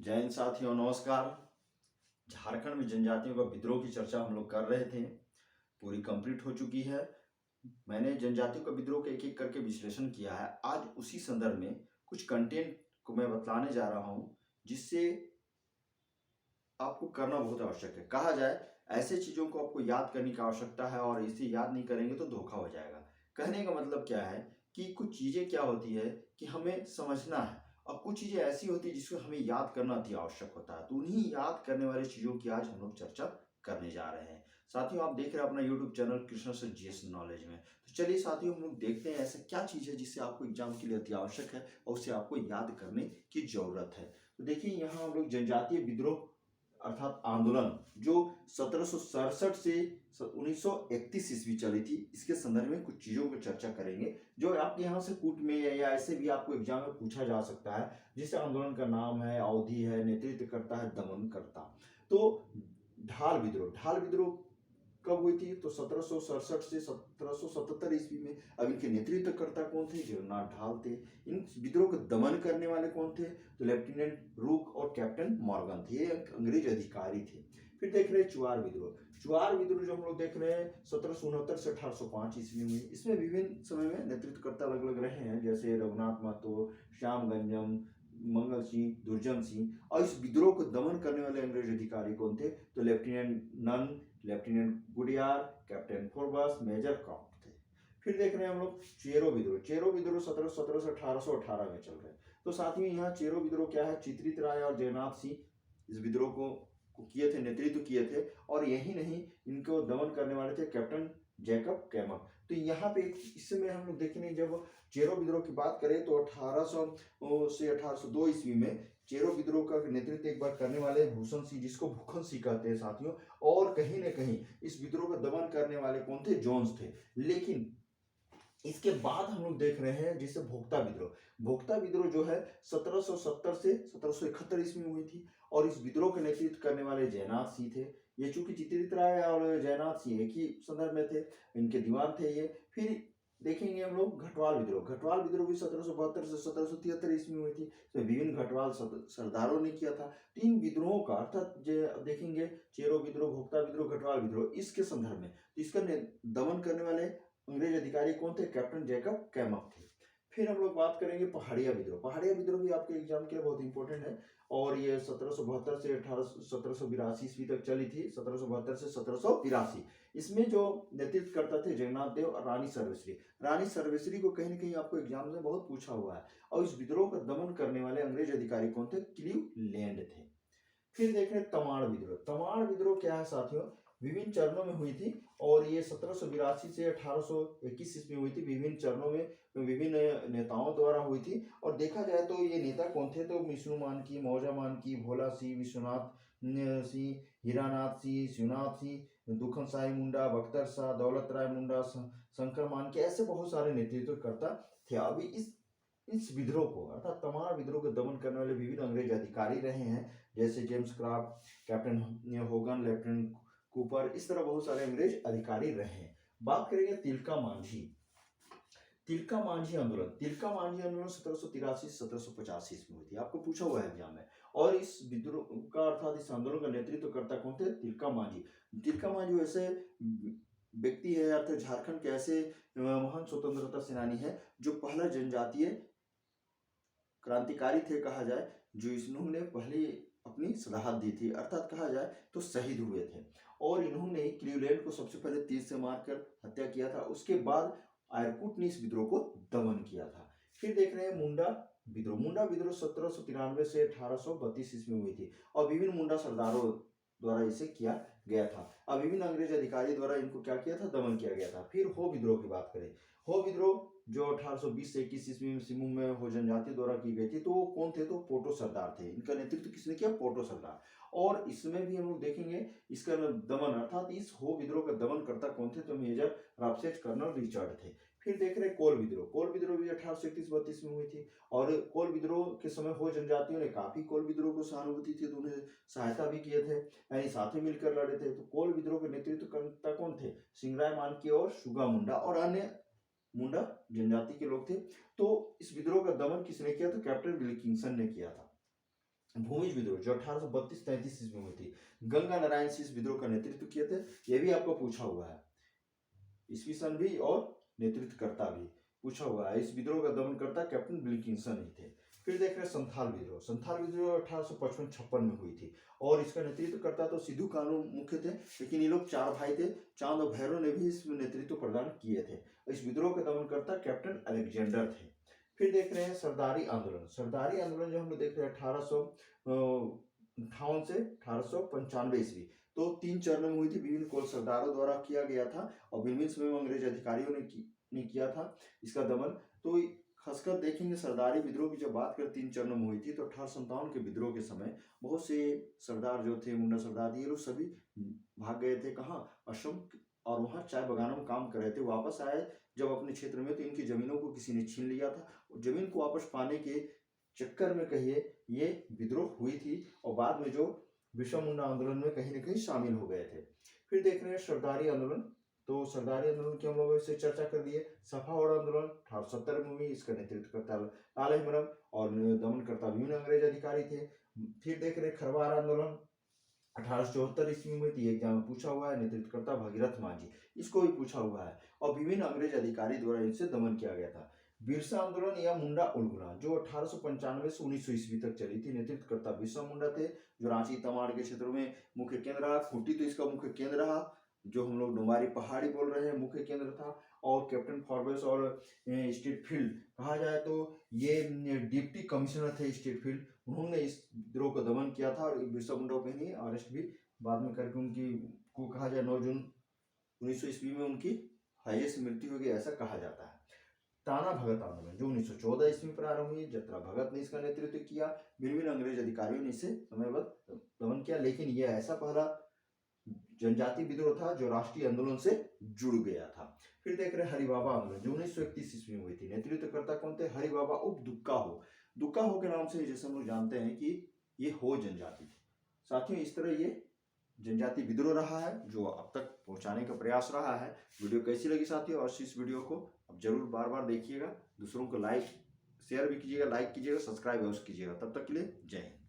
जय हिंद साथियों, नमस्कार। झारखंड में जनजातियों का विद्रोह की चर्चा हम लोग कर रहे थे, पूरी कंप्लीट हो चुकी है। मैंने जनजातियों का विद्रोह का एक एक करके विश्लेषण किया है। आज उसी संदर्भ में कुछ कंटेंट को मैं बतलाने जा रहा हूं, जिससे आपको करना बहुत आवश्यक है। कहा जाए, ऐसे चीजों को आपको याद करने की आवश्यकता है और इसे याद नहीं करेंगे तो धोखा हो जाएगा। कहने का मतलब क्या है कि कुछ चीजें क्या होती है कि हमें समझना है, और कुछ चीजें ऐसी होती है जिसको हमें याद करना अति आवश्यक होता है। तो उन्हीं याद करने वाली चीजों की आज हम लोग चर्चा करने जा रहे हैं। साथियों, आप देख रहे हैं अपना YouTube channel Krishna sir GS knowledge में। तो चलिए साथियों, हम लोग देखते हैं ऐसा क्या चीज है जिससे आपको एग्जाम के लिए अति आवश्यक है और उसे आपको याद करने की जरूरत है। तो देखिए, यहाँ हम लोग जनजातीय विद्रोह अर्थात आंदोलन जो 1767 से 1931 ईस्वी चली थी, इसके संदर्भ में कुछ चीजों पर चर्चा करेंगे जो आपके यहाँ से कूट में या ऐसे भी आपको एग्जाम में पूछा जा सकता है। जिस आंदोलन का नाम है, अवधि है, नेतृत्व करता है, दमन करता। तो ढाल विद्रोह कब हुई थी? तो 1767 से 1777 ईस्वी में। अब इनके नेतृत्वकर्ता कौन थे? जगन्नाथ ढाल थे। इन विद्रोह को दमन करने वाले कौन थे? तो लेफ्टिनेंट रूक और कैप्टन मॉर्गन थे। ये अंग्रेज अधिकारी थे। फिर देख रहे हैं चुआर विद्रोह जो हम लोग देख रहे हैं 1769 से 1805 ईस्वी में। इसमें विभिन्न समय में नेतृत्वकर्ता अलग अलग रहे हैं, जैसे रघुनाथ महतो, श्यामगंजम, मंगल सिंह, दुर्जन सिंह। और इस विद्रोह को दमन करने वाले अंग्रेज अधिकारी कौन थे? तो lieutenant Nunn, lieutenant Goodyear, captain Forbes, major Croft थे। फिर देख रहे हैं हम लोग चेरो विद्रोह 1717 से 1818 में चल रहे हैं। तो साथ में यहाँ चेरो विद्रोह क्या है? चित्रित राय और जयनाथ सिंह इस विद्रोह को किए थे, नेतृत्व किए थे। और यही नहीं, इनको दमन करने वाले थे कैप्टन जैकब कैमक। तो यहाँ पे इस समय हम लोग देखेंगे, जब चेरो विद्रोह की बात करें तो 1800 से 1802 ईस्वी में चेरो विद्रोह का नेतृत्व एक बार करने वाले भूषण सिंह, जिसको भूखन सिंह कहते हैं साथियों। और कहीं न कहीं इस विद्रोह का दमन करने वाले कौन थे? जोन्स थे। लेकिन इसके बाद हम लोग देख रहे हैं जिसे भोक्ता विद्रोह जो है 1770 से 1771 ईस्वी में हुई थी। और इस विद्रोह का नेतृत्व करने वाले जयनाथ सिंह थे। ये चूंकि चित्रित राय और जयनाथ सिंह एक ही संदर्भ में थे, इनके दीवान थे ये। फिर देखेंगे हम लोग घटवाल विद्रोह भी 1772 से 1773 ईस्वी में हुई थी। इसमें विभिन्न घटवाल सरदारों ने किया था। तीन विद्रोहों का अर्थात देखेंगे चेरो विद्रोह, भोक्ता विद्रोह, घटवाल विद्रोह, इसके संदर्भ में। तो इसका दमन करने वाले अंग्रेज अधिकारी कौन थे? कैप्टन जैकब कैमक थे। फिर हम लोग बात करेंगे पहाड़िया विद्रोह भी आपके एग्जाम के लिए बहुत इंपॉर्टेंट है। और ये 1772 से 1782 ईस्वी तक चली थी। 1772 से 1782। इसमें जो नेतृत्व करता थे जगन्नाथ देव और रानी सर्वेश्वरी को कहीं ना कहीं आपको एग्जाम में बहुत पूछा हुआ है। और इस विद्रोह का दमन करने वाले अंग्रेज अधिकारी कौन थे? क्लीवलैंड थे। फिर देख रहे हैं तमाड़ विद्रोह क्या है साथियों? विभिन्न चरणों में हुई थी। और ये 1782 से 1821 ईस्वी में हुई थी। विभिन्न चरणों में विभिन्न नेताओं द्वारा हुई थी। और देखा जाए तो ये नेता कौन थे? तो विष्णु मानकी, मौजा मानकी, भोला सिंह, विश्वनाथ सिंह, हीरानाथ सिंह, शिवनाथ सिंह, दुखन साई मुंडा, बख्तर शाह, दौलत राय मुंडा, शंकर मानकी, ऐसे बहुत सारे नेतृत्वकर्ता थे। अभी इस विद्रोह को अर्थात तमाम विद्रोह को दमन करने वाले विभिन्न अंग्रेज अधिकारी रहे हैं, जैसे James craft, captain Hogan, lieutenant Cooper, इस तरह बहुत सारे अंग्रेज अधिकारी रहे हैं। बात करेंगे तिलका मांझी आंदोलन 1783 से 1785 में हुई थी। आपको पूछा हुआ है एग्जाम में। और इस विद्रोह का अर्थात इस आंदोलन का नेतृत्व करता कौन थे? तिलका मांझी वैसे व्यक्ति है अर्थात झारखंड के ऐसे महान स्वतंत्रता सेनानी है जो पहला जनजातीय क्रांतिकारी थे कहा जाए, जो इन्होंने पहले अपनी शहादत दी थी, अर्थात कहा जाए तो शहीद हुए थे। और इन्होंने क्लीवलैंड को सबसे पहले तीर से मारकर हत्या किया था। उसके बाद आयरकुट ने इस विद्रोह को दमन किया था। फिर देख रहे हैं मुंडा विद्रोह 1793 से 1832 ईस्वी में हुई थी। और विभिन्न मुंडा सरदारों द्वारा इसे किया गया था। अब विभिन्न अंग्रेज अधिकारी द्वारा इनको क्या किया था? दमन किया गया था। फिर हो विद्रोह की बात करें, हो विद्रोह जो 1820 से 21 ईस्वी में सिमू में हो जनजाति द्वारा की गई थी। तो वो कौन थे? तो पोटो सरदार थे। इनका नेतृत्व किसने किया? पोटो सरदार। और इसमें भी हम लोग देखेंगे इसका दमन अर्थात इस हो विद्रोह का दमन करता कौन थे? तो मेजर राफसेट कर्नल रिचर्ड थे। फिर देख रहे हैं कोल विद्रोह भी 1831-32 में हुई थी। और कोल विद्रोह के समय हो जनजातियों ने काफी कोल विद्रोह को सहानुभूति थी, तो उन्हें सहायता भी किए थे, यानी साथ ही मिलकर लड़े थे। तो कोल विद्रोह के नेतृत्व करता कौन थे? सिंगराय मानकी और शुगा मुंडा और अन्य मुंडा जनजाति के लोग थे। तो इस विद्रोह का दमन किसने किया? तो कैप्टन विल्किंसन ने किया था। भूमिज विद्रोह जो 1832-33 ईस्वी में हुई थी, गंगा नारायण सिंह इस विद्रोह का नेतृत्व किए थे। ये भी आपको पूछा हुआ है, ईस्वी सन भी और नेतृत्वकर्ता भी पूछा हुआ है। इस विद्रोह का दमनकर्ता कैप्टन विल्किंसन ही थे। फिर देख रहे हैं संथाल विद्रोह। संथाल विद्रोह 1855-56 में हुई थी और इसका नेतृत्वकर्ता तो सिद्धू कानू मुख्य थे, लेकिन ये लोग 4 भाई थे। चांद और भैरव ने भी इसमें नेतृत्व प्रदान किए थे। इस विद्रोह के दमनकर्ता कैप्टन अलेक्जेंडर थे। फिर देख रहे हैं सरदारी आंदोलन। सरदारी आंदोलन जो हम लोग देख रहे हैं 1858 से 1895 ईस्वी, तो 3 चरणों में हुई थी। विभिन्न कोल सरदारों द्वारा किया गया था और विभिन्न समय में अंग्रेज अधिकारियों ने किया था इसका दमन। तो खासकर देखेंगे सरदारी विद्रोह की जब बात करें 3 चरणों में हुई थी, तो 1857 के विद्रोह के समय बहुत से सरदार जो थे, मुंडा सरदार, ये लोग सभी भाग गए थे कहाँ, असम, और वहाँ चाय बगानों में काम कर रहे थे। वापस आए जब अपने क्षेत्र में, तो इनकी जमीनों को किसी ने छीन लिया था। जमीन को वापस पाने के चक्कर में कहिए ये विद्रोह हुई थी और बाद में जो विश्व मुंडा आंदोलन में कहीं न कहीं शामिल हो गए थे। फिर देख रहे हैं सरदारी आंदोलन। तो सरदारी आंदोलन की हम लोग इससे चर्चा कर दिए। सफावड़ आंदोलन 1870 में हुई, इसका नेतृत्व करता लाल हेमरम और दमनकर्ता विभिन्न अंग्रेज अधिकारी थे। फिर देख रहे खरवार आंदोलन 1874 ईस्वी में थी, एग्जाम में पूछा हुआ है, नेतृत्वकर्ता भगीरथ मांझी, इसको भी पूछा हुआ है और विभिन्न अंग्रेज अधिकारी द्वारा इनसे दमन किया गया था। बिरसा आंदोलन या मुंडा उलगुना जो 1895 से 1900 ईस्वी तक चली थी, नेतृत्वकर्ता बिरसा मुंडा थे, जो रांची तमाड़ के क्षेत्रों में मुख्य केंद्र रहा। खूंटी तो इसका मुख्य केंद्र रहा, जो हम लोग डुमारी पहाड़ी बोल रहे हैं, मुख्य केंद्र था। और कैप्टन फॉरबेस और स्टेट फील्ड कहा जाए तो ये डिप्टी कमिश्नर थे स्टेट फील्ड, उन्होंने इस विद्रोह का दमन किया था और बिरसा मुंडा को कहीं अरेस्ट भी बाद में करके उनकी को कहा जाए 9 जून 1900 ईस्वी में उनकी हाईएस्ट मृत्यु हो गई, ऐसा कहा जाता है। ताना भगत आंदोलन जो 1914 ईस्वी में प्रारंभ हुई, जत्रा भगत ने इसका नेतृत्व किया। विभिन्न अंग्रेज अधिकारियों ने इसे समयबद्ध दमन किया, लेकिन यह ऐसा पहला जनजाति विद्रोह था जो राष्ट्रीय आंदोलन से जुड़ गया था। फिर देख रहे हरिबाबा आंदोलन जो 1931 ईस्वी में हुई थी, नेतृत्वकर्ता कौन थे, हरिबाबा उप दुक्का हो। दुक्का हो के नाम से जैसे हम लोग जानते हैं कि ये हो जनजाति थी। साथियों, इस तरह ये जनजाति विद्रोह रहा है जो अब तक पहुंचाने का प्रयास रहा है। वीडियो कैसी लगी साथियों, और इस वीडियो को अब जरूर बार बार देखिएगा, दूसरों को लाइक शेयर भी कीजिएगा, लाइक कीजिएगा, सब्सक्राइब अवश्य कीजिएगा। तब तक के लिए जय हिंद।